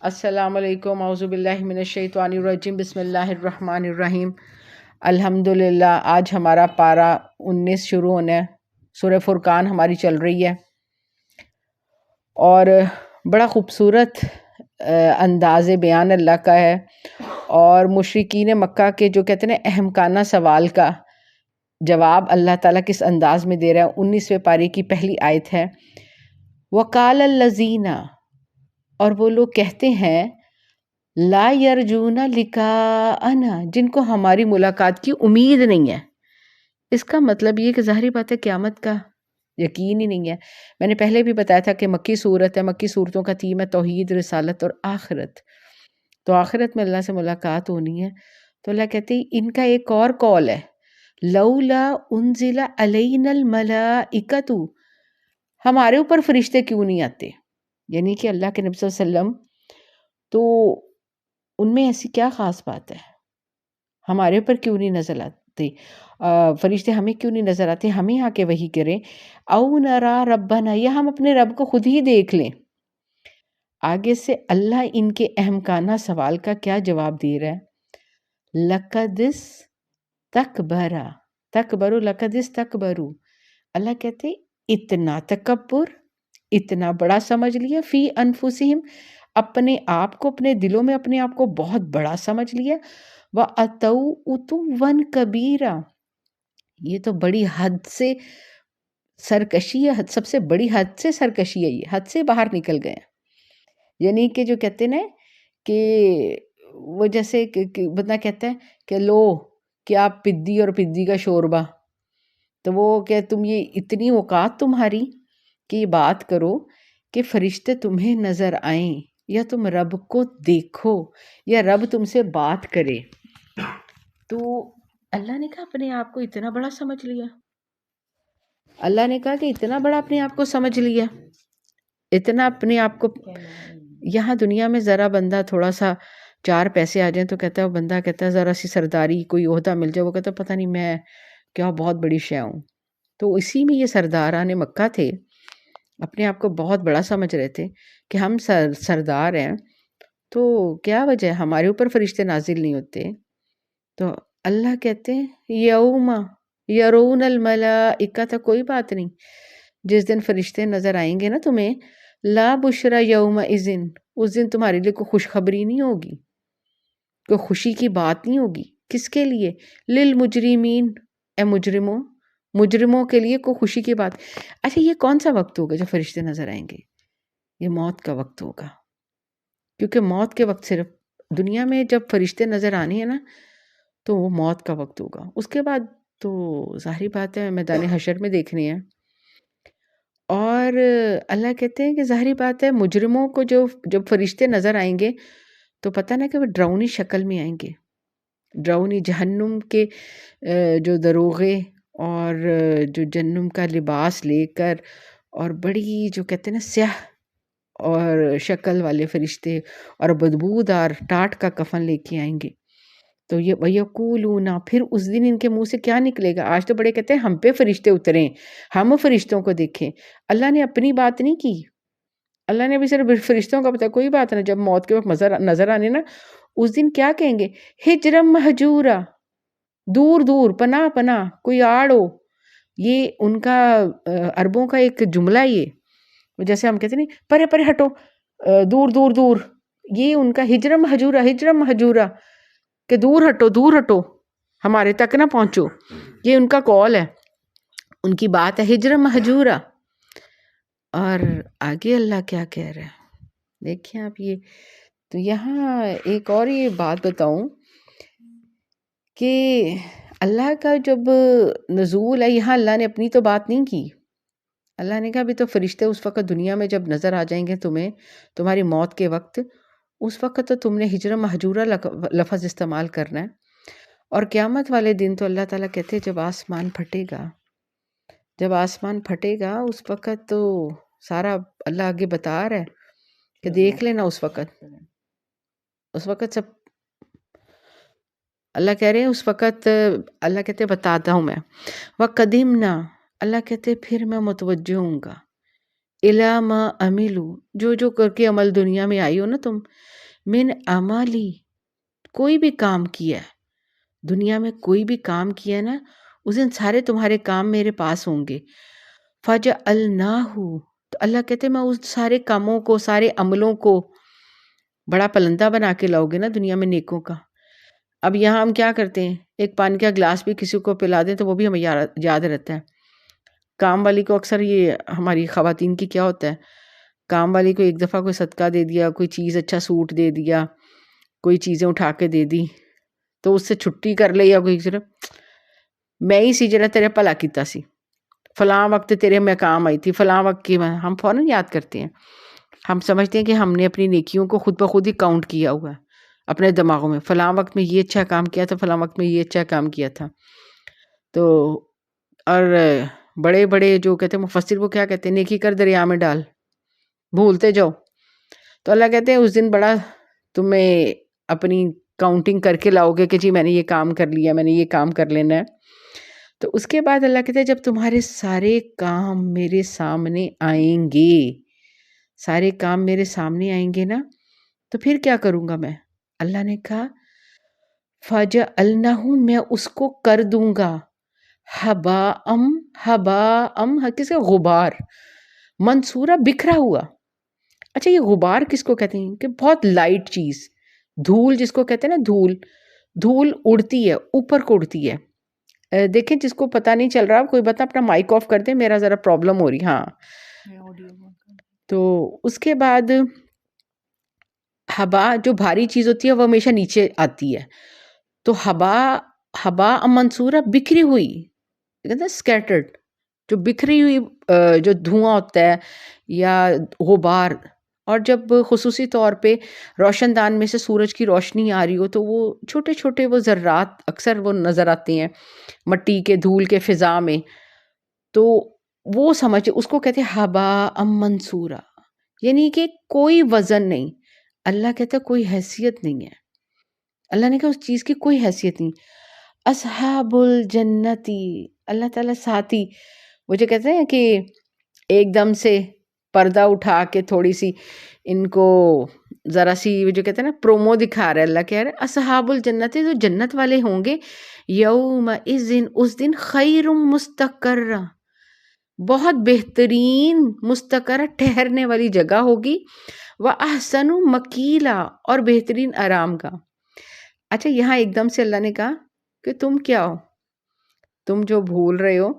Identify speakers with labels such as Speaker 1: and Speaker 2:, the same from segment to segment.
Speaker 1: السلام علیکم، اعوذ باللہ من الشیطان الرجیم، بسم اللہ الرحمن الرحیم۔ الحمدللہ آج ہمارا پارہ 19 شروع ہونا ہے۔ سورہ فرقان ہماری چل رہی ہے اور بڑا خوبصورت انداز بیان اللہ کا ہے، اور مشرکین مکہ کے جو کہتے ہیں اہمکانہ سوال کا جواب اللہ تعالیٰ کس انداز میں دے رہا ہے۔ 19ویں پارے کی پہلی آیت ہے، وَقَالَ الَّذِينَ، اور وہ لوگ کہتے ہیں، لا یرجون لقاءنا، جن کو ہماری ملاقات کی امید نہیں ہے۔ اس کا مطلب یہ کہ ظاہری بات ہے قیامت کا یقین ہی نہیں ہے۔ میں نے پہلے بھی بتایا تھا کہ مکی صورت ہے، مکی صورتوں کا تھیم ہے توحید، رسالت اور آخرت۔ تو آخرت میں اللہ سے ملاقات ہونی ہے، تو اللہ کہتے ہیں ان کا ایک اور قول ہے، لولا انزل علینا الملائکۃ، ہمارے اوپر فرشتے کیوں نہیں آتے؟ یعنی کہ اللہ کے نبی صلی اللہ علیہ وسلم تو ان میں ایسی کیا خاص بات ہے، ہمارے اوپر کیوں نہیں نظر آتے؟ فرشتے ہمیں کیوں نہیں نظر آتے؟ ہمیں آ کے وحی کریں، او نرا ربنا، یا ہم اپنے رب کو خود ہی دیکھ لیں۔ آگے سے اللہ ان کے اہمکانہ سوال کا کیا جواب دے رہا ہے، لقد استکبرا، تکبرو، لقد استکبرو، اللہ کہتے اتنا تکبر، اتنا بڑا سمجھ لیا، فی انفسہم، اپنے آپ کو، اپنے دلوں میں اپنے آپ کو بہت بڑا سمجھ لیا، وَأَتَوْا عُتُوًّا کبیرا، یہ تو بڑی حد سے سرکشی ہے، سب سے بڑی حد سے سرکشی ہے، یہ حد سے باہر نکل گئے ہیں۔ یعنی کہ جو کہتے ہیں کہ وہ جیسے بندہ کہتا ہے کہ لو کیا پدی اور پدی کا شوربہ، تو وہ کہ تم یہ اتنی اوقات تمہاری کہ یہ بات کرو کہ فرشتے تمہیں نظر آئیں، یا تم رب کو دیکھو، یا رب تم سے بات کرے۔ تو اللہ نے کہا اپنے آپ کو اتنا بڑا سمجھ لیا، اللہ نے کہا کہ اتنا بڑا اپنے آپ کو سمجھ لیا، اتنا اپنے آپ کو۔ یہاں دنیا میں ذرا بندہ تھوڑا سا 4 پیسے آ جائیں تو کہتا ہے، وہ بندہ کہتا ہے ذرا سی سرداری کوئی عہدہ مل جائے، وہ کہتا ہے پتہ نہیں میں کیا بہت بڑی شے ہوں۔ تو اسی میں یہ سرداران مکہ تھے، اپنے آپ کو بہت بڑا سمجھ رہے تھے کہ ہم سردار ہیں، تو کیا وجہ ہے ہمارے اوپر فرشتے نازل نہیں ہوتے؟ تو اللہ کہتے ہیں یوم یرون الملائکۃ، کوئی بات نہیں، جس دن فرشتے نظر آئیں گے نا تمہیں، لا بشرا یوم اذن، اس دن تمہارے لیے کوئی خوشخبری نہیں ہوگی، کوئی خوشی کی بات نہیں ہوگی۔ کس کے لیے؟ للمجرمین، اے مجرموں، مجرموں کے لیے کوئی خوشی کی بات۔ اچھا یہ کون سا وقت ہوگا جب فرشتے نظر آئیں گے؟ یہ موت کا وقت ہوگا، کیونکہ موت کے وقت صرف دنیا میں جب فرشتے نظر آنے ہیں نا تو وہ موت کا وقت ہوگا، اس کے بعد تو ظاہری بات ہے میدان حشر میں دیکھنے ہیں۔ اور اللہ کہتے ہیں کہ ظاہری بات ہے مجرموں کو جب فرشتے نظر آئیں گے تو پتہ نا کہ وہ ڈراؤنی شکل میں آئیں گے، ڈراؤنی جہنم کے جو دروغے اور جو جہنم کا لباس لے کر، اور بڑی جو کہتے ہیں نا سیاہ اور شکل والے فرشتے اور بدبودار ٹاٹ کا کفن لے کے آئیں گے۔ تو یہ وَيَقُولُونَ، پھر اس دن ان کے منہ سے کیا نکلے گا؟ آج تو بڑے کہتے ہیں ہم پہ فرشتے اتریں، ہم فرشتوں کو دیکھیں۔ اللہ نے اپنی بات نہیں کی، اللہ نے بھی صرف فرشتوں کا بتایا۔ کوئی بات نہیں، جب موت کے وقت نظر آنے نا، اس دن کیا کہیں گے؟ ہجرم مہجورا، دور دور، پناہ پناہ، کوئی آڑ ہو۔ یہ ان کا عربوں کا ایک جملہ، یہ جیسے ہم کہتے ہیں نہیں پرے پرے ہٹو، دور دور دور، یہ ان کا ہجرم مہجورا، ہجرم مہجورا، کہ دور ہٹو، دور ہٹو، ہمارے تک نہ پہنچو، یہ ان کا قول ہے، ان کی بات ہے، ہجرم مہجورا۔ اور آگے اللہ کیا کہہ رہا ہے دیکھیں آپ، یہ تو یہاں ایک اور یہ بات بتاؤں کہ اللہ کا جب نزول ہے یہاں، اللہ نے اپنی تو بات نہیں کی، اللہ نے کہا بھی تو فرشتے اس وقت دنیا میں جب نظر آ جائیں گے تمہیں، تمہاری موت کے وقت، اس وقت تو تم نے ہجر مہجورہ لفظ استعمال کرنا ہے۔ اور قیامت والے دن تو اللہ تعالیٰ کہتے ہیں جب آسمان پھٹے گا، جب آسمان پھٹے گا اس وقت تو سارا اللہ آگے بتا رہا ہے کہ دیکھ لینا، اس وقت سب اللہ کہہ رہے ہیں، اس وقت اللہ کہتے ہیں بتاتا ہوں میں، وَقَدِمْنَا، اللہ کہتے ہیں پھر میں متوجہ ہوں گا، الا ما عملو، جو جو کر کے عمل دنیا میں آئی ہو نا تم، من عملی، کوئی بھی کام کیا ہے دنیا میں، کوئی بھی کام کیا ہے نا، اس دن سارے تمہارے کام میرے پاس ہوں گے. فجعلناہ، تو اللہ کہتے ہیں میں اس سارے کاموں کو، سارے عملوں کو بڑا پلندہ بنا کے لاؤ گے نا دنیا میں نیکوں کا. اب یہاں ہم کیا کرتے ہیں، ایک پانی کا گلاس بھی کسی کو پلا دیں تو وہ بھی ہمیں یاد رہتا ہے. کام والی کو اکثر یہ ہماری خواتین کی کیا ہوتا ہے، کام والی کو ایک دفعہ کوئی صدقہ دے دیا، کوئی چیز اچھا سوٹ دے دیا، کوئی چیزیں اٹھا کے دے دی، تو اس سے چھٹی کر لے، یا کوئی صرف میں ہی سی جرا تیرے بھلا کیتا سی، فلاں وقت تیرے میں کام آئی تھی، فلاں وقت کی ہم فوراً یاد کرتے ہیں. ہم سمجھتے ہیں کہ ہم نے اپنی نیکیوں کو خود بخود ہی کاؤنٹ کیا ہوا ہے اپنے دماغوں میں، فلاں وقت میں یہ اچھا کام کیا تھا، فلاں وقت میں یہ اچھا کام کیا تھا. تو اور بڑے بڑے جو کہتے ہیں مفسر، وہ کیا کہتے ہیں، نیکی کر دریا میں ڈال، بھولتے جاؤ. تو اللہ کہتے ہیں اس دن بڑا تمہیں اپنی کاؤنٹنگ کر کے لاؤ گے کہ جی میں نے یہ کام کر لیا، میں نے یہ کام کر لینا ہے. تو اس کے بعد اللہ کہتے ہیں جب تمہارے سارے کام میرے سامنے آئیں گے، سارے کام میرے سامنے آئیں گے نا، تو پھر کیا کروں گا میں؟ اللہ نے کہا فَجَعَلْنَهُ، میں اس کو کر دوں گا ہبا کس کا، غبار، منصورہ، بکھرا ہوا. اچھا یہ غبار کس کو کہتے ہیں؟ کہ بہت لائٹ چیز، دھول جس کو کہتے ہیں نا، دھول اڑتی ہے، اوپر کو اڑتی ہے. دیکھیں جس کو پتہ نہیں چل رہا، کوئی بتا اپنا مائک آف کر دے، میرا ذرا پرابلم ہو رہی. ہاں تو اس کے بعد ہبا جو بھاری چیز ہوتی ہے وہ ہمیشہ نیچے آتی ہے. تو ہبا منصورہ، بکھری ہوئی، کہتے ہیں اسکیٹرڈ، جو بکھری ہوئی جو دھواں ہوتا ہے یا غبار. اور جب خصوصی طور پہ روشن دان میں سے سورج کی روشنی آ رہی ہو تو وہ چھوٹے چھوٹے وہ ذرات اکثر وہ نظر آتے ہیں مٹی کے دھول کے فضا میں، تو وہ سمجھ اس کو کہتے ہیں ہبا منصورہ، یعنی کہ کوئی وزن نہیں. اللہ کہتا ہے کوئی حیثیت نہیں ہے، اللہ نے کہا اس چیز کی کوئی حیثیت نہیں. اصحاب الجنتی، اللہ تعالیٰ ساتھی، وہ جو کہتے ہیں کہ ایک دم سے پردہ اٹھا کے تھوڑی سی ان کو ذرا سی وہ جو کہتے ہیں نا پرومو دکھا رہا ہے. اللہ کہہ رہا ہے اصحاب الجنتی، جو جنت والے ہوں گے، یوم اذن، اس دن، خیر مستقر، بہت بہترین، مستقر، ٹھہرنے والی جگہ ہوگی، وَأَحْسَنُ مَقِيلًا، اور بہترین آرام کا. اچھا یہاں ایک دم سے اللہ نے کہا کہ تم کیا ہو، تم جو بھول رہے ہو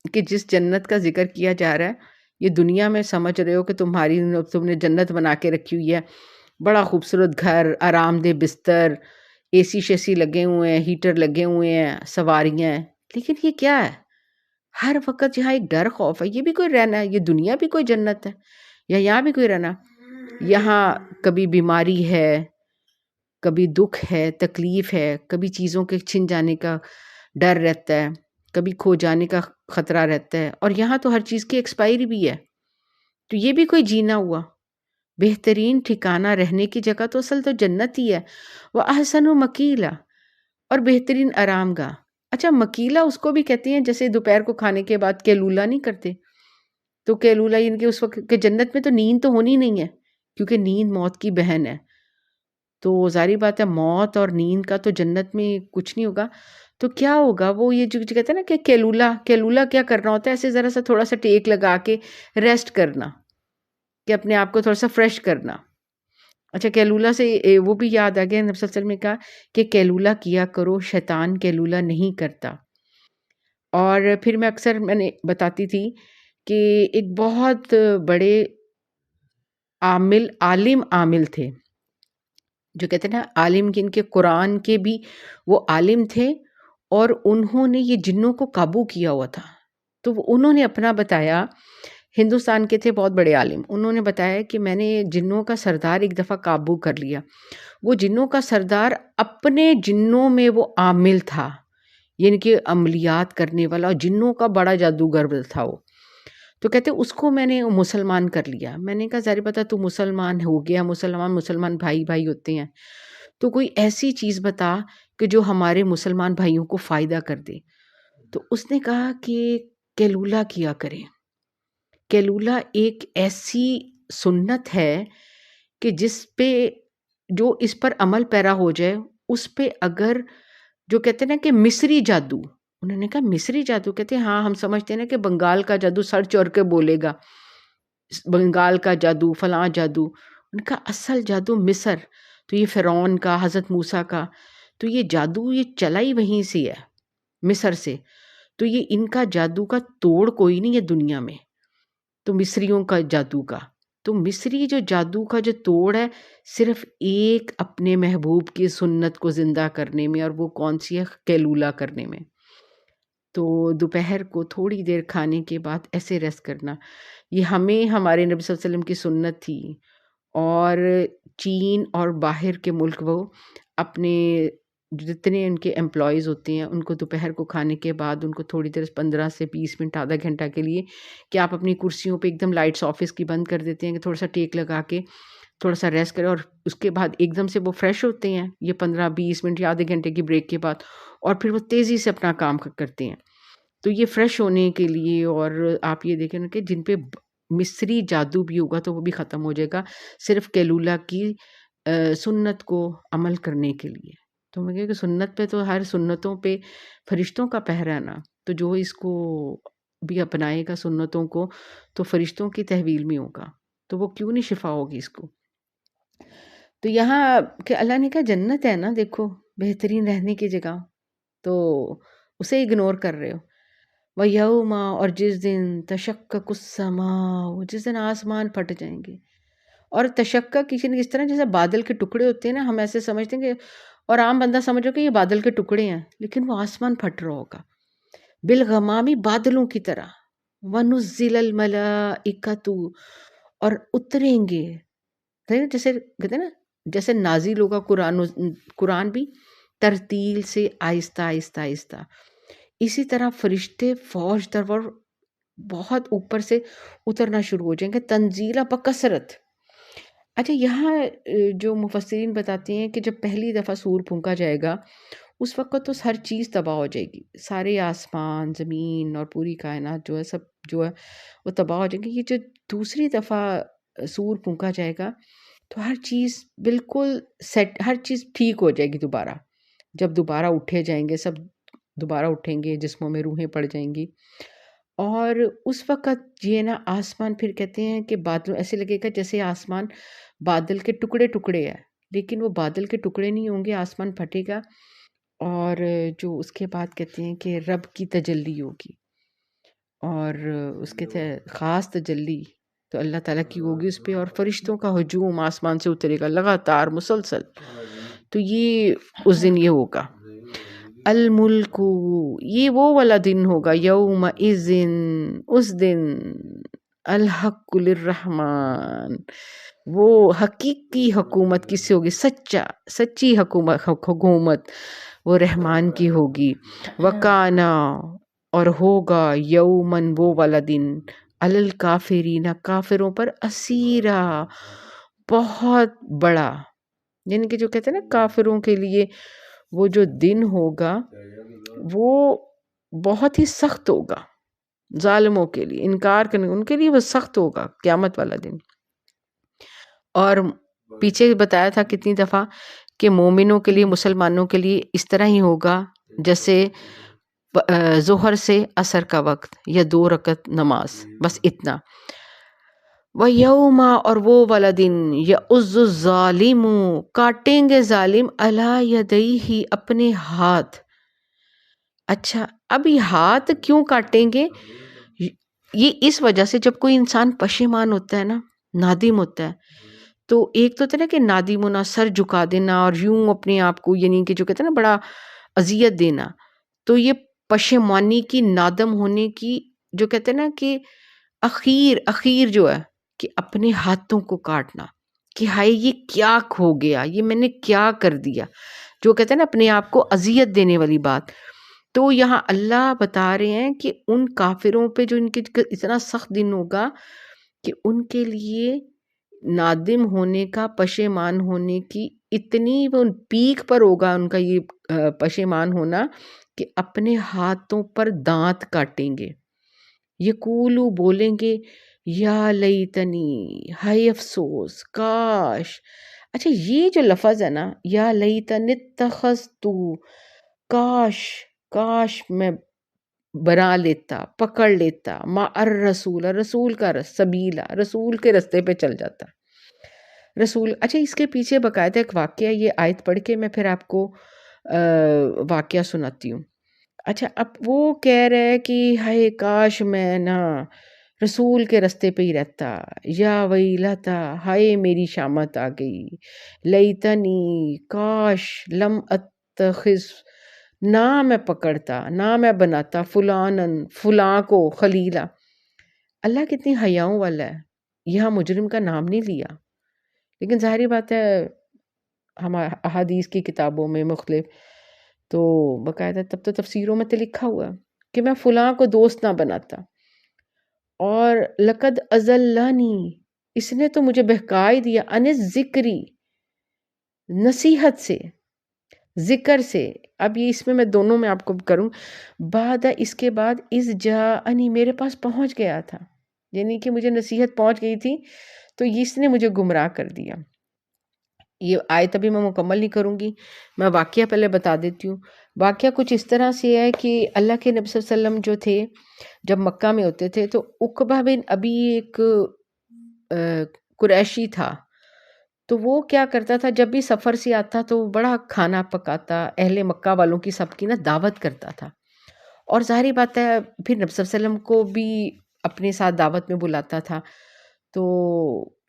Speaker 1: کہ جس جنت کا ذکر کیا جا رہا ہے، یہ دنیا میں سمجھ رہے ہو کہ تم نے جنت بنا کے رکھی ہوئی ہے، بڑا خوبصورت گھر، آرام دہ بستر، اے سی شیسی لگے ہوئے ہیں، ہیٹر لگے ہوئے ہیں، سواریاں ہیں. لیکن یہ کیا ہے؟ ہر وقت یہاں ایک ڈر خوف ہے. یہ بھی کوئی رہنا ہے؟ یہ دنیا بھی کوئی جنت ہے؟ یا یہاں بھی کوئی رہنا؟ یہاں کبھی بیماری ہے، کبھی دکھ ہے، تکلیف ہے، کبھی چیزوں کے چھن جانے کا ڈر رہتا ہے، کبھی کھو جانے کا خطرہ رہتا ہے. اور یہاں تو ہر چیز کی ایکسپائری بھی ہے. تو یہ بھی کوئی جینا ہوا؟ بہترین ٹھکانہ رہنے کی جگہ تو اصل تو جنت ہی ہے. وہ احسن و مکیلا، اور بہترین آرام گاہ. اچھا مکیلا اس کو بھی کہتے ہیں جیسے دوپہر کو کھانے کے بعد کیلولا نہیں کرتے، تو کیلولا یعنی کہ اس وقت کہ جنت میں تو نیند تو ہونی نہیں ہے، کیونکہ نیند موت کی بہن ہے. تو ظاہری بات ہے موت اور نیند کا تو جنت میں کچھ نہیں ہوگا. تو کیا ہوگا؟ وہ یہ جو کہتے ہیں نا کہ کیلولا کیا کرنا ہوتا ہے؟ ایسے ذرا سا تھوڑا سا ٹیک لگا کے ریسٹ کرنا، کہ اپنے آپ کو تھوڑا سا فریش کرنا. اچھا کیلولا سے وہ بھی یاد آ گیا، نبی صلی اللہ علیہ وسلم نے کہا کہ کیلولا کیا کرو، شیطان کیلولا نہیں کرتا. اور پھر میں نے بتاتی تھی کہ ایک بہت بڑے عالم تھے، جو کہتے ہیں نا عالم جن کے قرآن کے بھی وہ عالم تھے، اور انہوں نے یہ جنوں کو قابو کیا ہوا تھا. تو انہوں نے اپنا بتایا، ہندوستان کے تھے بہت بڑے عالم، انہوں نے بتایا کہ میں نے جنوں کا سردار ایک دفعہ قابو کر لیا. وہ جنوں کا سردار اپنے جنوں میں وہ عامل تھا، یعنی کہ عملیات کرنے والا، جنوں کا بڑا جادوگر تھا وہ. تو کہتے اس کو میں نے مسلمان کر لیا. میں نے کہا ظاہر بتا تو مسلمان ہو گیا، مسلمان بھائی ہوتے ہیں، تو کوئی ایسی چیز بتا کہ جو ہمارے مسلمان بھائیوں کو فائدہ کر دے. تو اس نے کہا کہ کیلولا کیا کریں. کیلولا ایک ایسی سنت ہے کہ جس پہ جو اس پر عمل پیرا ہو جائے، اس پہ اگر جو کہتے ہیں نا کہ مصری جادو، انہوں نے کہا مصری جادو، کہتے ہیں ہاں ہم سمجھتے ہیں نا کہ بنگال کا جادو سر چور کے بولے گا، بنگال کا جادو فلاں جادو، ان کا اصل جادو مصر، تو یہ فرعون کا، حضرت موسیٰ کا، تو یہ جادو یہ چلا ہی وہیں سے ہے، مصر سے، تو یہ ان کا جادو کا توڑ کوئی نہیں ہے دنیا میں، تو مصریوں کا جادو کا، تو مصری جو جادو کا جو توڑ ہے صرف ایک اپنے محبوب کی سنت کو زندہ کرنے میں، اور وہ کون سی ہے؟ کیلولا کرنے میں۔ تو دوپہر کو تھوڑی دیر کھانے کے بعد ایسے ریسٹ کرنا، یہ ہمیں ہمارے نبی صلی اللہ علیہ وسلم کی سنت تھی، اور چین اور باہر کے ملک وہ اپنے جتنے ان کے امپلائیز ہوتے ہیں ان کو دوپہر کو کھانے کے بعد ان کو تھوڑی دیر 15 سے 20 منٹ آدھا گھنٹہ کے لیے کہ آپ اپنی کرسیوں پہ ایک دم لائٹس آفس کی بند کر دیتے ہیں کہ تھوڑا سا ٹیک لگا کے تھوڑا سا ریسٹ کریں، اور اس کے بعد ایک دم سے وہ فریش ہوتے ہیں یہ 15-20 منٹ یا آدھے گھنٹے کی بریک کے بعد، اور پھر وہ تیزی سے اپنا کام کرتے ہیں۔ تو یہ فریش ہونے کے لیے، اور آپ یہ دیکھیں نا کہ جن پہ مصری جادو بھی ہوگا تو وہ بھی ختم ہو جائے گا صرف کیلولا کی سنت کو عمل کرنے کے لیے۔ تو میں کہا کہ سنت پہ تو ہر سنتوں پہ فرشتوں کا پہرا ہے نا، تو جو اس کو بھی اپنائے گا سنتوں کو تو فرشتوں کی تحویل میں ہوگا، تو وہ کیوں نہیں شفا ہوگی اس کو۔ تو یہاں کہ اللہ نے کہا جنت ہے نا، دیکھو بہترین رہنے کی جگہ، تو اسے اگنور کر رہے ہو۔ وَيَوْمَ، اور جس دن تشقق السماء، جس دن آسمان پھٹ جائیں گے، اور تشقق اس طرح جیسے بادل کے ٹکڑے ہوتے ہیں نا، ہم ایسے سمجھتے ہیں کہ، اور عام بندہ سمجھو کہ یہ بادل کے ٹکڑے ہیں، لیکن وہ آسمان پھٹ رہا ہوگا بالغمامی، بادلوں کی طرح، وَنُزِّلَ الْمَلَائِكَةُ، اور اتریں گے، جیسے کہتے ہیں نا جیسے نازل ہوگا قرآن بھی ترتیل سے آہستہ آہستہ آہستہ، اسی طرح فرشتے فوج در فوج بہت اوپر سے اترنا شروع ہو جائیں گے، تنزیلہ بکثرت۔ اچھا یہاں جو مفسرین بتاتے ہیں کہ جب پہلی دفعہ سور پھونکا جائے گا اس وقت تو ہر چیز تباہ ہو جائے گی، سارے آسمان زمین اور پوری کائنات جو ہے سب جو ہے وہ تباہ ہو جائے گی۔ یہ جو دوسری دفعہ سور پھونکا جائے گا تو ہر چیز بالکل سیٹ، ہر چیز ٹھیک ہو جائے گی دوبارہ، جب دوبارہ اٹھے جائیں گے، سب دوبارہ اٹھیں گے، جسموں میں روحیں پڑ جائیں گی، اور اس وقت یہ نا آسمان پھر کہتے ہیں کہ بادل ایسے لگے گا جیسے آسمان بادل کے ٹکڑے ٹکڑے ہے، لیکن وہ بادل کے ٹکڑے نہیں ہوں گے، آسمان پھٹے گا، اور جو اس کے بعد کہتے ہیں کہ رب کی تجلی ہوگی، اور اس کے خاص تجلی تو اللہ تعالیٰ کی ہوگی اس پہ، اور فرشتوں کا ہجوم آسمان سے اترے گا لگاتار مسلسل، تو یہ اس دن یہ ہوگا۔ الملک، یہ وہ والا دن ہوگا، یوم اذن، اس دن، الحق للرحمن، وہ حقیقی حکومت کس سے ہوگی؟ سچی حکومت وہ رحمان کی ہوگی۔ وکانا، اور ہوگا، یومن، وہ والا دن، علی الکافرین، کافروں پر، اسیرا، بہت بڑا، یعنی کہ جو کہتے ہیں نا کافروں کے لیے وہ جو دن ہوگا وہ بہت ہی سخت ہوگا، ظالموں کے لیے، انکار کرنے ان کے لیے وہ سخت ہوگا قیامت والا دن۔ اور پیچھے بتایا تھا کتنی دفعہ کہ مومنوں کے لیے، مسلمانوں کے لیے اس طرح ہی ہوگا جیسے ظہر سے عصر کا وقت یا 2 رکعت نماز، بس اتنا۔ وَيَوْمَ، اور وہ والا دن، يَعُضُّ الظَّالِمُ، کاٹیں گے ظالم، عَلَى يَدَيْهِ، اپنے ہاتھ۔ اچھا اب یہ ہاتھ کیوں کاٹیں گے؟ یہ اس وجہ سے جب کوئی انسان پشیمان ہوتا ہے نا، نادم ہوتا ہے، تو ایک تو ہوتا ہے نا کہ نادم ہونا، سر جھکا دینا، اور یوں اپنے آپ کو یعنی کہ جو کہتے ہیں نا بڑا اذیت دینا، تو یہ پشیمانی کی، نادم ہونے کی، جو کہتے ہیں نا کہ اخیر جو ہے کہ اپنے ہاتھوں کو کاٹنا، کہ ہائے یہ کیا کھو گیا، یہ میں نے کیا کر دیا، جو کہتے ہیں نا اپنے آپ کو اذیت دینے والی بات۔ تو یہاں اللہ بتا رہے ہیں کہ ان کافروں پہ جو ان کے اتنا سخت دن ہوگا کہ ان کے لیے نادم ہونے کا، پشیمان ہونے کی اتنی وہ پیک پر ہوگا ان کا یہ پشیمان ہونا کہ اپنے ہاتھوں پر دانت کاٹیں گے، یقولو، بولیں گے، یا لیتنی، ہائے افسوس، کاش. اچھا یہ جو لفظ ہے نا، یا لیتنی اتخذتو، کاش، کاش میں بنا لیتا، پکڑ لیتا، ما الرسول، رسول کا سبیلا، رسول کے رستے پہ چل جاتا. رسول، اچھا اس کے پیچھے باقاعدہ ایک واقعہ، یہ آیت پڑھ کے میں پھر آپ کو واقعہ سناتی ہوں. اچھا اب وہ کہہ رہے کہ ہائے کاش میں نا رسول کے رستے پہ ہی رہتا، یا ویلتا، ہائے میری شامت آ گئی، لیتنی، کاش، لم اتخذ، نہ میں پکڑتا، نہ میں بناتا، فلانن، فلاں کو، خلیلا. اللہ کتنی حیاؤں والا ہے، یہاں مجرم کا نام نہیں لیا. لیکن ظاہری بات ہے ہم احادیث کی کتابوں میں مختلف تو باقاعدہ تب تو تفسیروں میں تو لکھا ہوا ہے کہ میں فلاں کو دوست نہ بناتا. اور لقد اضلنی، اس نے تو مجھے بہکا ہی دیا، ان ذکری، نصیحت سے، ذکر سے. اب یہ اس میں دونوں میں آپ کو کروں، بعد اس کے بعد اس جاءنی، میرے پاس پہنچ گیا تھا، یعنی کہ مجھے نصیحت پہنچ گئی تھی تو اس نے مجھے گمراہ کر دیا. یہ آیت ابھی میں مکمل نہیں کروں گی، میں واقعہ پہلے بتا دیتی ہوں. واقعہ کچھ اس طرح سے ہے کہ اللہ کے نبی صلی اللہ علیہ وسلم جو تھے جب مکہ میں ہوتے تھے تو عقبہ بن ابی ایک قریشی تھا. تو وہ کیا کرتا تھا، جب بھی سفر سے آتا تو بڑا کھانا پکاتا، اہل مکہ والوں کی سب کی نا دعوت کرتا تھا. اور ظاہری بات ہے پھر نبی صلی اللہ علیہ وسلم کو بھی اپنے ساتھ دعوت میں بلاتا تھا. تو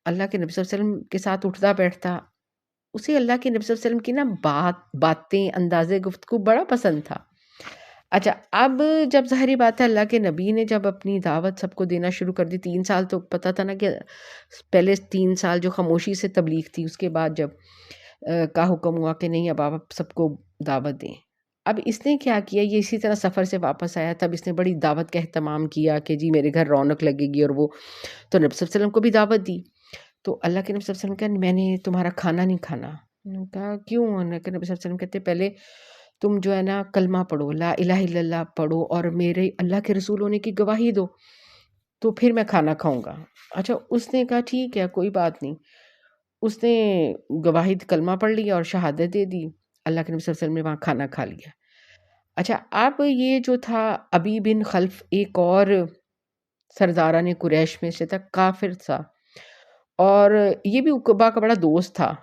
Speaker 1: اللہ کے نبی صلی اللہ علیہ وسلم کے ساتھ اٹھتا بیٹھتا، اسے اللہ کے نبی صلی اللہ علیہ وسلم کی نا باتیں، انداز گفتگو بڑا پسند تھا. اچھا اب جب ظاہری بات ہے اللہ کے نبی نے جب اپنی دعوت سب کو دینا شروع کر دی، 3 سال تو پتہ تھا نا کہ پہلے 3 سال جو خاموشی سے تبلیغ تھی، اس کے بعد جب کا حکم ہوا کہ نہیں اب آپ سب کو دعوت دیں. اب اس نے کیا کیا، یہ اسی طرح سفر سے واپس آیا تب اس نے بڑی دعوت کا اہتمام کیا کہ جی میرے گھر رونق لگے گی، اور وہ تو نبی صلی اللہ علیہ وسلم کو بھی دعوت دی. تو اللہ کے نبی صلی اللہ علیہ وسلم کہا میں نے تمہارا کھانا نہیں کھانا. انہوں نے کہا کیوں؟ نبی صلی اللہ علیہ وسلم کہتے پہلے تم جو ہے نا کلمہ پڑھو، لا الہ الا اللہ پڑھو، اور میرے اللہ کے رسول ہونے کی گواہی دو، تو پھر میں کھانا کھاؤں گا. اچھا اس نے کہا ٹھیک ہے کوئی بات نہیں. اس نے گواہی کلمہ پڑھ لیا اور شہادت دے دی. اللہ کے نبی صلی اللہ علیہ وسلم نے وہاں کھانا کھا لیا. اچھا اب یہ جو تھا ابی بن خلف، ایک اور سرداران قریش میں سے تھا، کافر تھا، اور یہ بھی عقبہ کا بڑا دوست تھا.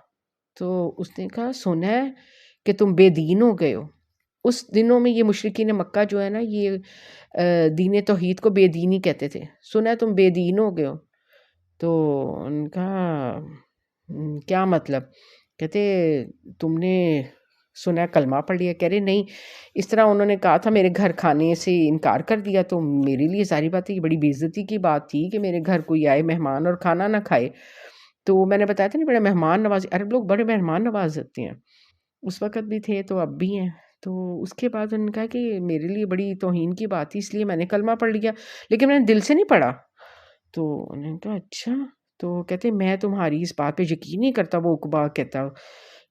Speaker 1: تو اس نے کہا سنا ہے کہ تم بے دین ہو گئے ہو. اس دنوں میں یہ مشرکین مکہ جو ہے نا یہ دین توحید کو بے دینی کہتے تھے. سنا ہے تم بے دین ہو گئے ہو. تو ان کا کیا مطلب؟ کہتے تم نے سنا ہے کلمہ پڑھ لیا. کہہ رہے نہیں، اس طرح انہوں نے کہا تھا میرے گھر کھانے سے انکار کر دیا، تو میرے لیے ظاہری بات ہے یہ بڑی بے عزتی کی بات تھی کہ میرے گھر کوئی آئے مہمان اور کھانا نہ کھائے. تو میں نے بتایا تھا نہیں بڑے مہمان نواز، عرب لوگ بڑے مہمان نواز ہوتے ہیں، اس وقت بھی تھے تو اب بھی ہیں. تو اس کے بعد انہوں نے کہا کہ میرے لیے بڑی توہین کی بات تھی اس لیے میں نے کلمہ پڑھ لیا، لیکن میں نے دل سے نہیں پڑھا. تو انہوں نے کہا اچھا. تو کہتے میں تمہاری اس بات پہ یقین نہیں کرتا. وہ عقبہ کہتا،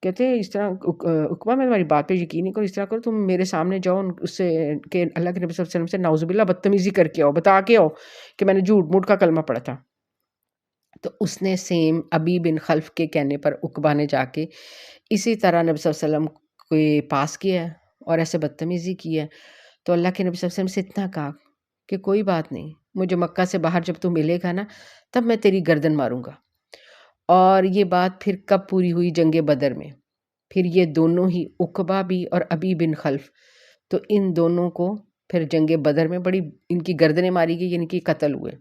Speaker 1: کہتے اس طرح عقبہ میں تمہاری بات پہ یقین نہیں کرو، اس طرح کرو تم میرے سامنے جاؤ اس سے کہ اللہ کے نبی صلی اللہ علیہ وسلم سے نعوذ باللہ بدتمیزی کر کے آؤ، بتا کے آؤ کہ میں نے جھوٹ موٹ کا کلمہ پڑھا تھا. تو اس نے سیم ابی بن خلف کے کہنے پر عقبہ نے جا کے اسی طرح نبی صلی اللہ علیہ وسلم کے پاس کیا ہے اور ایسے بدتمیزی کی ہے. تو اللہ کے نبی صلی اللہ علیہ وسلم سے اتنا کہا کہ کوئی بات نہیں، مجھے مکہ سے باہر جب تو ملے گا نا تب میں تیری گردن ماروں گا. اور یہ بات پھر کب پوری ہوئی؟ جنگ بدر میں. پھر یہ دونوں ہی عقبہ بھی اور ابی بن خلف، تو ان دونوں کو پھر جنگ بدر میں بڑی ان کی گردنیں ماری گئی، یعنی کہ قتل ہوئے.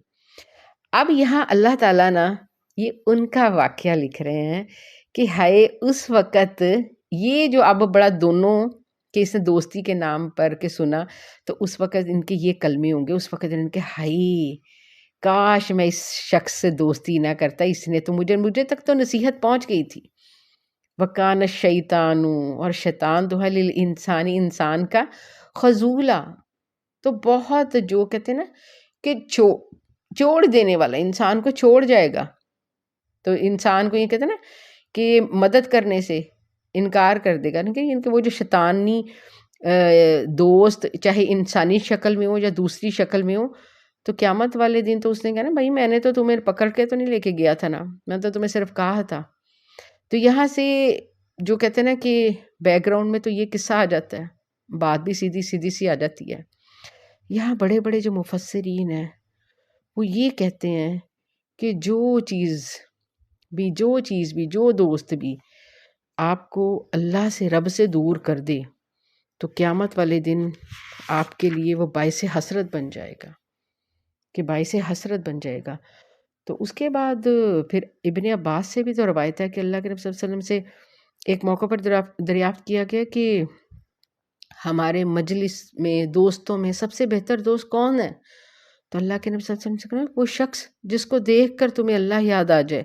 Speaker 1: اب یہاں اللہ تعالیٰ نا یہ ان کا واقعہ لکھ رہے ہیں کہ ہائے اس وقت یہ جو اب بڑا دونوں کہ اس نے دوستی کے نام پر کے سنا، تو اس وقت ان کے یہ کلمے ہوں گے، اس وقت ان کے ہائے کاش میں اس شخص سے دوستی نہ کرتا، اس نے تو مجھے تک تو نصیحت پہنچ گئی تھی. وَكَانَ الشَّيْطَانُ، اور شیطان تو ہے لِلْإِنسَانِ، انسان کا خذولا، تو بہت جو کہتے ہیں نا کہ چھوڑ دینے والا، انسان کو چھوڑ جائے گا. تو انسان کو یہ کہتے ہیں نا کہ مدد کرنے سے انکار کر دے گا، ان کے وہ جو شیطانی دوست چاہے انسانی شکل میں ہو یا دوسری شکل میں ہو، تو قیامت والے دن تو اس نے کہا نا بھائی میں نے تو تمہیں پکڑ کے تو نہیں لے کے گیا تھا نا، میں تو تمہیں صرف کہا تھا. تو یہاں سے جو کہتے ہیں نا کہ بیک گراؤنڈ میں تو یہ قصہ آ جاتا ہے، بات بھی سیدھی سیدھی سی آ جاتی ہے. یہاں بڑے بڑے جو مفسرین ہیں وہ یہ کہتے ہیں کہ جو چیز بھی جو دوست بھی آپ کو اللہ سے، رب سے دور کر دے تو قیامت والے دن آپ کے لیے وہ باعث حسرت بن جائے گا، کہ باعث حسرت بن جائے گا. تو اس کے بعد پھر ابن عباس سے بھی تو روایت ہے کہ اللہ کے نبی صلی اللہ علیہ وسلم سے ایک موقع پر دریافت کیا گیا کہ ہمارے مجلس میں دوستوں میں سب سے بہتر دوست کون ہے؟ تو اللہ کے نبی صلی اللہ علیہ وسلم سے کہا وہ شخص جس کو دیکھ کر تمہیں اللہ یاد آ جائے،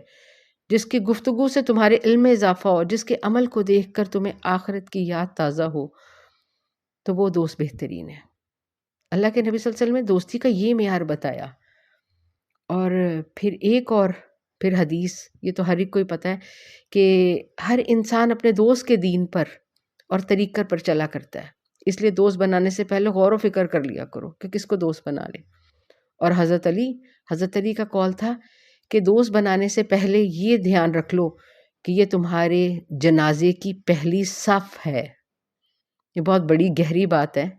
Speaker 1: جس کی گفتگو سے تمہارے علم میں اضافہ ہو، جس کے عمل کو دیکھ کر تمہیں آخرت کی یاد تازہ ہو، تو وہ دوست بہترین ہے. اللہ کے نبی صلی اللہ علیہ وسلم نے دوستی کا یہ معیار بتایا. اور پھر حدیث، یہ تو ہر ایک کو ہی پتہ ہے کہ ہر انسان اپنے دوست کے دین پر اور طریقہ پر چلا کرتا ہے، اس لیے دوست بنانے سے پہلے غور و فکر کر لیا کرو کہ کس کو دوست بنا لے. اور حضرت علی کا قول تھا کہ دوست بنانے سے پہلے یہ دھیان رکھ لو کہ یہ تمہارے جنازے کی پہلی صف ہے. یہ بہت بڑی گہری بات ہے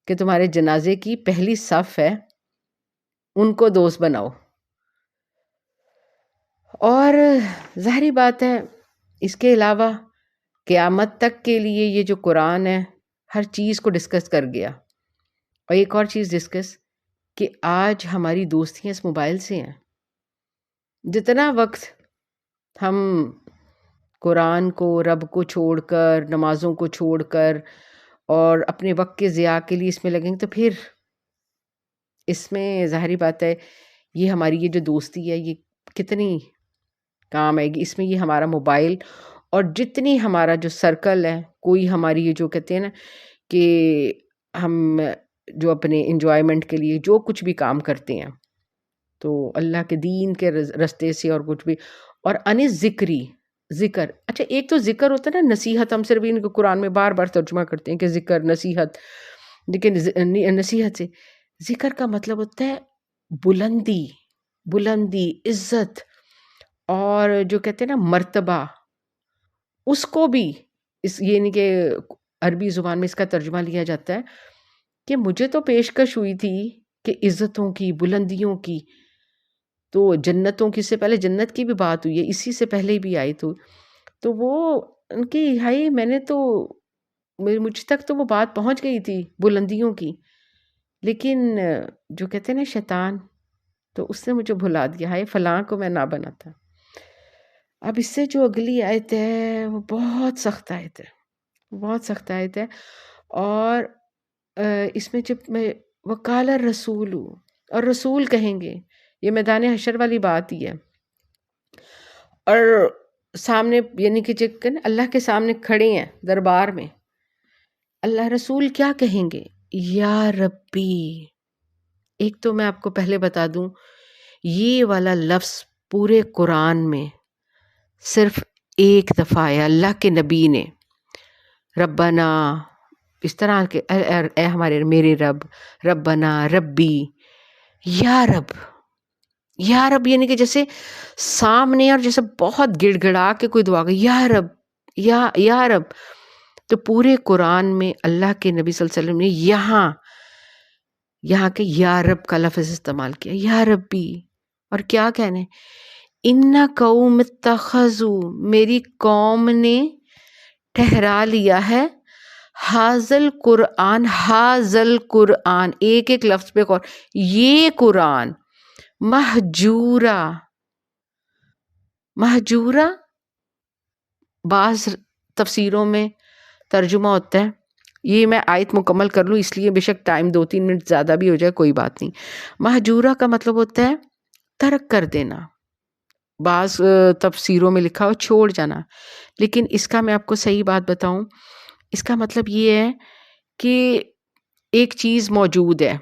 Speaker 1: کہ تمہارے جنازے کی پہلی صف ہے، ان کو دوست بناؤ. اور ظاہری بات ہے اس کے علاوہ قیامت تک کے لیے یہ جو قرآن ہے ہر چیز کو ڈسکس کر گیا. اور ایک اور چیز ڈسکس کہ آج ہماری دوستیاں اس موبائل سے ہیں. جتنا وقت ہم قرآن کو، رب کو چھوڑ کر، نمازوں کو چھوڑ کر اور اپنے وقت کے ضیاع کے لیے اس میں لگیں گے تو پھر اس میں ظاہری بات ہے یہ ہماری یہ جو دوستی ہے یہ کتنی کام آئے گی. اس میں یہ ہمارا موبائل اور جتنی ہمارا جو سرکل ہے، کوئی ہماری یہ جو کہتے ہیں نا کہ ہم جو اپنے انجوائمنٹ کے لیے جو کچھ بھی کام کرتے ہیں تو اللہ کے دین کے رستے سے اور کچھ بھی، اور ذکر. اچھا ایک تو ذکر ہوتا ہے نا نصیحت، ہم صرف ان کو قرآن میں بار بار ترجمہ کرتے ہیں کہ ذکر نصیحت، لیکن نصیحت سے ذکر کا مطلب ہوتا ہے بلندی، عزت، اور جو کہتے ہیں نا مرتبہ. اس کو بھی یہ نہیں کہ عربی زبان میں اس کا ترجمہ لیا جاتا ہے کہ مجھے تو پیشکش ہوئی تھی کہ عزتوں کی، بلندیوں کی، تو جنتوں کی، سے پہلے جنت کی بھی بات ہوئی ہے، اسی سے پہلے بھی آئی تو وہ ان کی ہائی میں نے تو مجھ تک تو وہ بات پہنچ گئی تھی بلندیوں کی، لیکن جو کہتے ہیں نا شیطان، تو اس نے مجھے بھلا دیا، ہائے فلاں کو میں نہ بناتا. اب اس سے جو اگلی آیت ہے وہ بہت سخت آیت ہے. اور اس میں جب میں وقال الرسول، اور رسول کہیں گے، یہ میدان حشر والی بات ہی ہے. اور سامنے یعنی کہ جب اللہ کے سامنے کھڑے ہیں دربار میں، اللہ رسول کیا کہیں گے؟ یا ربی. ایک تو میں آپ کو پہلے بتا دوں یہ والا لفظ پورے قرآن میں صرف ایک دفعہ ہے. اللہ کے نبی نے ربنا اس طرح کہ اے ہمارے میرے رب، ربنا ربی، یا رب یعنی کہ جیسے سامنے اور جیسے بہت گڑ گڑا کے کوئی دعا گئی یا رب یا رب. تو پورے قرآن میں اللہ کے نبی صلی اللہ علیہ وسلم نے یہاں کے یا رب کا لفظ استعمال کیا، یا ربی. اور کیا کہنے، ان قوم اتخذوا، میری قوم نے ٹھہرا لیا ہے، حاضل قرآن، ایک لفظ پہ غور، یہ قرآن مہجورا بعض تفسیروں میں ترجمہ ہوتا ہے، یہ میں آیت مکمل کر لوں اس لیے بے شک ٹائم 2-3 منٹ زیادہ بھی ہو جائے کوئی بات نہیں. مہجورہ کا مطلب ہوتا ہے ترک کر دینا، بعض تفسیروں میں لکھا ہو چھوڑ جانا، لیکن اس کا میں آپ کو صحیح بات بتاؤں، اس کا مطلب یہ ہے کہ ایک چیز موجود ہے،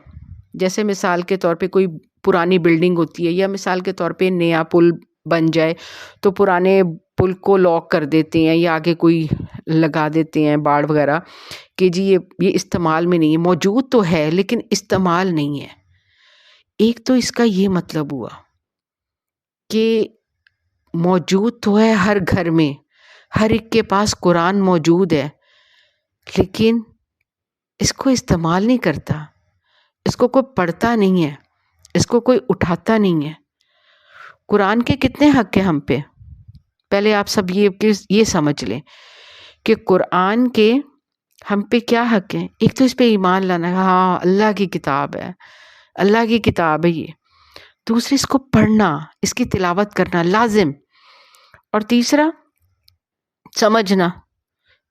Speaker 1: جیسے مثال کے طور پہ کوئی پرانی بلڈنگ ہوتی ہے، یا مثال کے طور پہ نیا پل بن جائے تو پرانے پل کو لاک کر دیتے ہیں یا آگے کوئی لگا دیتے ہیں باڑ وغیرہ کہ جی یہ استعمال میں نہیں ہے، موجود تو ہے لیکن استعمال نہیں ہے. ایک تو اس کا یہ مطلب ہوا کہ موجود تو ہے ہر گھر میں، ہر ایک کے پاس قرآن موجود ہے، لیکن اس کو استعمال نہیں کرتا، اس کو کوئی پڑھتا نہیں ہے، اس کو کوئی اٹھاتا نہیں ہے۔ قرآن کے کتنے حق ہیں ہم پہ؟ پہلے آپ سب یہ سمجھ لیں کہ قرآن کے ہم پہ کیا حق ہیں۔ ایک تو اس پہ ایمان لانا، ہاں اللہ کی کتاب ہے، اللہ کی کتاب ہے یہ۔ دوسری اس کو پڑھنا، اس کی تلاوت کرنا لازم۔ اور تیسرا سمجھنا،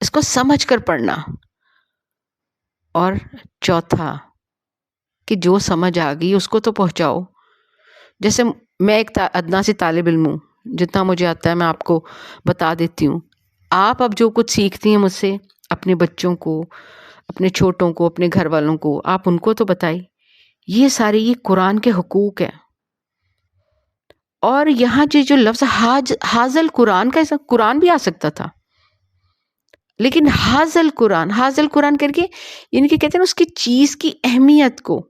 Speaker 1: اس کو سمجھ کر پڑھنا۔ اور چوتھا کہ جو سمجھ آ گئی اس کو تو پہنچاؤ۔ جیسے میں ایک ادنا سی طالب علم ہوں، جتنا مجھے آتا ہے میں آپ کو بتا دیتی ہوں۔ آپ اب جو کچھ سیکھتی ہیں مجھ سے، اپنے بچوں کو، اپنے چھوٹوں کو، اپنے گھر والوں کو، آپ ان کو تو بتائی۔ یہ سارے یہ قرآن کے حقوق ہیں۔ اور یہاں جو لفظ حاضل قرآن کا، قرآن بھی آ سکتا تھا، لیکن حاضل قرآن کر کے یعنی کہ کہتے ہیں نا اس کی چیز کی اہمیت کو،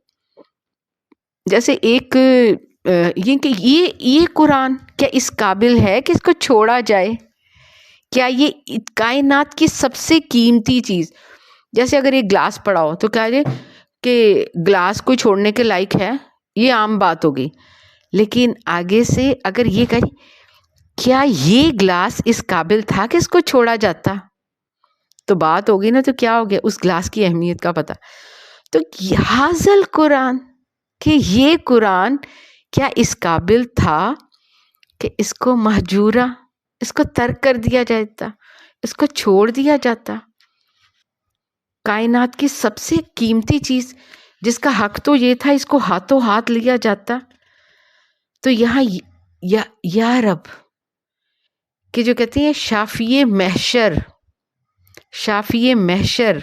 Speaker 1: جیسے ایک یہ کہ یہ قرآن کیا اس قابل ہے کہ اس کو چھوڑا جائے؟ کیا یہ کائنات کی سب سے قیمتی چیز، جیسے اگر ایک گلاس پڑا ہو تو کہا جائے کہ گلاس کوئی چھوڑنے کے لائق ہے، یہ عام بات ہوگی۔ لیکن آگے سے اگر یہ کہیں کیا یہ گلاس اس قابل تھا کہ اس کو چھوڑا جاتا، تو بات ہوگی نا، تو کیا ہو گیا اس گلاس کی اہمیت کا پتہ۔ تو حاضل قرآن کہ یہ قرآن کیا اس قابل تھا کہ اس کو مہجورہ، اس کو ترک کر دیا جاتا، اس کو چھوڑ دیا جاتا؟ کائنات کی سب سے قیمتی چیز جس کا حق تو یہ تھا، اس کو ہاتھوں ہاتھ لیا جاتا۔ تو یہاں یا رب کہ جو کہتے ہیں شافی محشر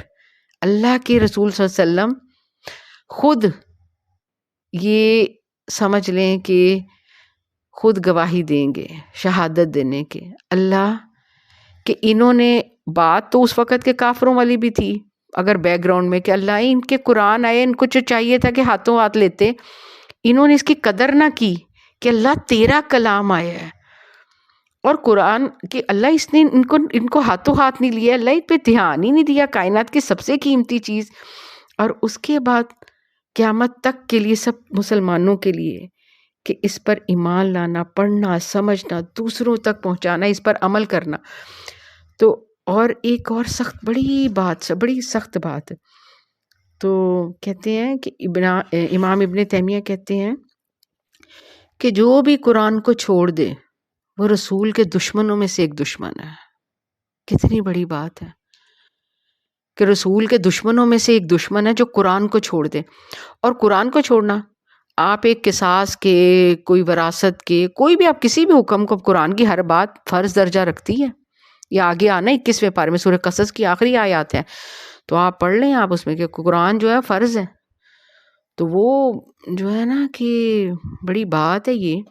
Speaker 1: اللہ کے رسول صلی اللہ علیہ وسلم خود یہ سمجھ لیں کہ خود گواہی دیں گے، شہادت دینے کے اللہ کہ انہوں نے، بات تو اس وقت کے کافروں والی بھی تھی اگر بیک گراؤنڈ میں، کہ اللہ ان کے قرآن آئے، ان کو جو چاہیے تھا کہ ہاتھوں ہاتھ لیتے، انہوں نے اس کی قدر نہ کی کہ اللہ تیرا کلام آیا ہے۔ اور قرآن کہ اللہ اس نے ان کو ہاتھوں ہاتھ نہیں لیا، اللہ اس پہ دھیان ہی نہیں دیا، کائنات کی سب سے قیمتی چیز۔ اور اس کے بعد قیامت تک کے لیے سب مسلمانوں کے لیے کہ اس پر ایمان لانا، پڑھنا، سمجھنا، دوسروں تک پہنچانا، اس پر عمل کرنا۔ تو اور ایک اور بڑی سخت بات، تو کہتے ہیں کہ امام ابن تیمیہ کہتے ہیں کہ جو بھی قرآن کو چھوڑ دے وہ رسول کے دشمنوں میں سے ایک دشمن ہے۔ کتنی بڑی بات ہے کہ رسول کے دشمنوں میں سے ایک دشمن ہے جو قرآن کو چھوڑ دے۔ اور قرآن کو چھوڑنا، آپ ایک قصاص کے، کوئی وراثت کے، کوئی بھی آپ کسی بھی حکم کو، قرآن کی ہر بات فرض درجہ رکھتی ہے۔ یہ آگے آنا 21ویں پارے میں سورہ قصص کی آخری آیات ہے، تو آپ پڑھ لیں آپ اس میں کہ قرآن جو ہے فرض ہے۔ تو وہ جو ہے نا کہ بڑی بات ہے یہ۔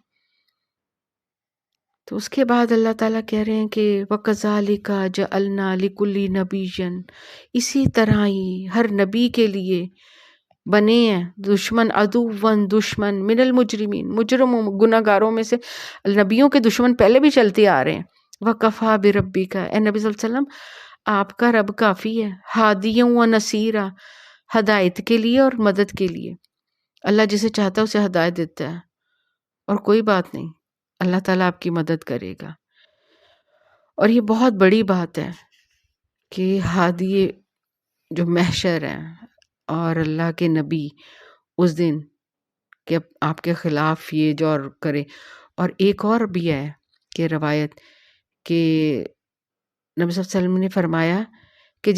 Speaker 1: تو اس کے بعد اللہ تعالیٰ کہہ رہے ہیں کہ وَكَذَلِكَ جَعَلْنَا لِكُلِّ نَبِيٍّ، اسی طرح ہی ہر نبی کے لیے بنے ہیں دشمن، عدوًا دشمن، من المجرمین، مجرموں گناہ گاروں میں سے۔ نبیوں کے دشمن پہلے بھی چلتے آ رہے ہیں۔ وَكَفَىٰ بِرَبِّكَ، اے نبی صلی اللہ علیہ وسلم آپ کا رب کافی ہے، ہادیًا وَنَصِيرًا، ہدایت کے لیے اور مدد کے لیے۔ اللہ جسے چاہتا ہے اسے ہدایت دیتا ہے، اور کوئی بات نہیں، اللہ تعالیٰ آپ کی مدد کرے گا۔ اور یہ بہت بڑی بات ہے کہ ہادی جو محشر ہیں اور اللہ کے نبی اس دن کہ آپ کے خلاف یہ جو اور کرے۔ اور ایک اور بھی ہے کہ روایت کہ نبی صلی اللہ علیہ وسلم نے فرمایا کہ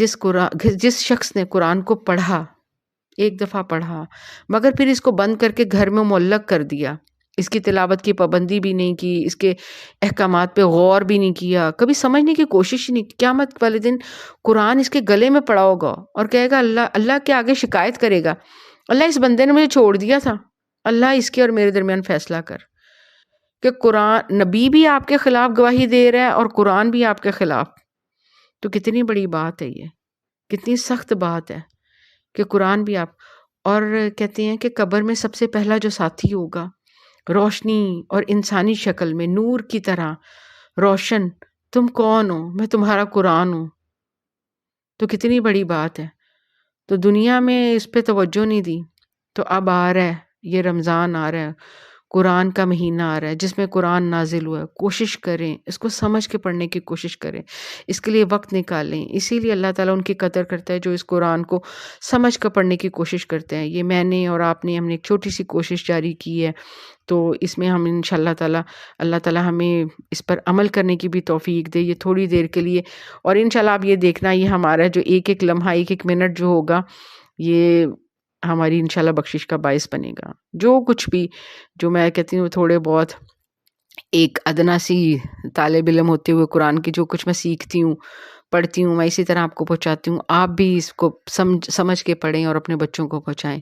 Speaker 1: جس شخص نے قرآن کو پڑھا، ایک دفعہ پڑھا، مگر پھر اس کو بند کر کے گھر میں معلق کر دیا، اس کی تلاوت کی پابندی بھی نہیں کی، اس کے احکامات پہ غور بھی نہیں کیا، کبھی سمجھنے کی کوشش نہیں کی، قیامت والے دن قرآن اس کے گلے میں پڑا ہوگا اور کہے گا اللہ کے آگے شکایت کرے گا، اللہ اس بندے نے مجھے چھوڑ دیا تھا، اللہ اس کے اور میرے درمیان فیصلہ کر۔ کہ قرآن، نبی بھی آپ کے خلاف گواہی دے رہا ہے اور قرآن بھی آپ کے خلاف۔ تو کتنی بڑی بات ہے یہ، کتنی سخت بات ہے کہ قرآن بھی آپ۔ اور کہتے ہیں کہ قبر میں سب سے پہلا جو ساتھی ہوگا روشنی اور انسانی شکل میں نور کی طرح روشن، تم کون ہو؟ میں تمہارا قرآن ہوں۔ تو کتنی بڑی بات ہے، تو دنیا میں اس پہ توجہ نہیں دی، تو اب آ رہا ہے، یہ رمضان آ رہا ہے، قرآن کا مہینہ آ رہا ہے جس میں قرآن نازل ہوا ہے، کوشش کریں اس کو سمجھ کے پڑھنے کی کوشش کریں، اس کے لیے وقت نکالیں۔ اسی لیے اللہ تعالیٰ ان کی قدر کرتا ہے جو اس قرآن کو سمجھ کر پڑھنے کی کوشش کرتے ہیں۔ یہ میں نے اور آپ نے، ہم نے ایک چھوٹی سی کوشش جاری کی ہے، تو اس میں ہم انشاءاللہ تعالیٰ، اللہ تعالیٰ ہمیں اس پر عمل کرنے کی بھی توفیق دے، یہ تھوڑی دیر کے لیے۔ اور انشاءاللہ آپ یہ دیکھنا، یہ ہمارا جو ایک ایک لمحہ، ایک ایک منٹ جو ہوگا، یہ ہماری انشاءاللہ بخشش کا باعث بنے گا۔ جو کچھ بھی، جو میں کہتی ہوں تھوڑے بہت ایک ادنا سی طالب علم ہوتے ہوئے قرآن کی جو کچھ میں سیکھتی ہوں، پڑھتی ہوں، میں اسی طرح آپ کو پہنچاتی ہوں۔ آپ بھی اس کو سمجھ کے پڑھیں اور اپنے بچوں کو پہنچائیں۔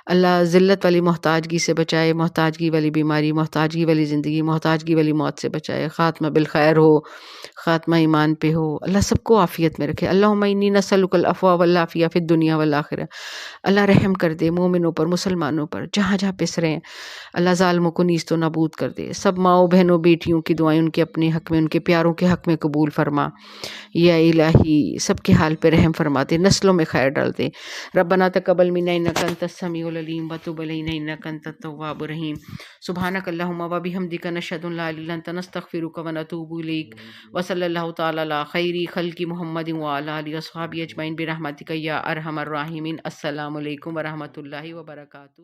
Speaker 1: اللہ ذلت والی محتاجگی سے بچائے، محتاجگی والی بیماری، محتاجگی والی زندگی، محتاجگی والی موت سے بچائے، خاتمہ بالخیر ہو، خاتمہ ایمان پہ ہو، اللہ سب کو عافیت میں رکھے۔ اللہم انی نسألک العفو والعافیہ فی الدنیا والآخرہ۔ اللہ رحم کر دے مومنوں پر، مسلمانوں پر، جہاں جہاں پس رہے ہیں، اللہ ظالموں کو نیست و نابود کر دے۔ سب ماؤں بہنوں بیٹیوں کی دعائیں ان کے اپنے حق میں، ان کے پیاروں کے حق میں قبول فرما۔ یا الہی سب کے حال پہ رحم فرما دے، نسلوں میں خیر ڈال دے۔ ربنا تقبل منا انک انت السمیع العلیم وتب علینا انک انت التواب الرحیم۔ سبحانک اللہم وبحمدک نشہد ان لا الہ الا انت نستغفرک ونتوب الیک، وصلی اللہ تعالی علی خیر خلق محمد وعلی آلہ وصحبہ اجمعین برحمتک یا ارحم الراحمین۔ السلام علیکم ورحمۃ اللہ وبرکاتہ۔